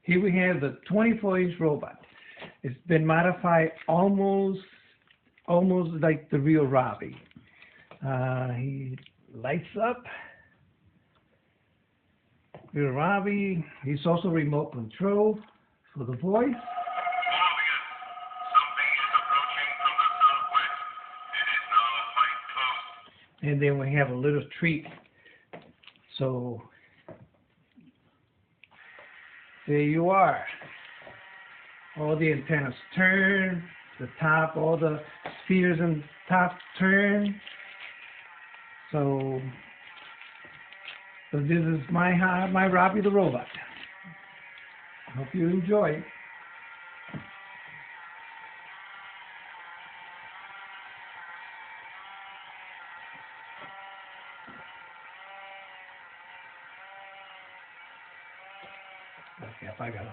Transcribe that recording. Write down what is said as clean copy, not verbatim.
Here we have the 24-inch robot. It's been modified almost like the real Robby. He lights up. Real Robby. He's also remote control for the voice. And then we have a little treat. So there you are. All the antennas turn, the top, all the spheres and top turn. So this is my Robby the robot. I hope you enjoy. Okay, I got it.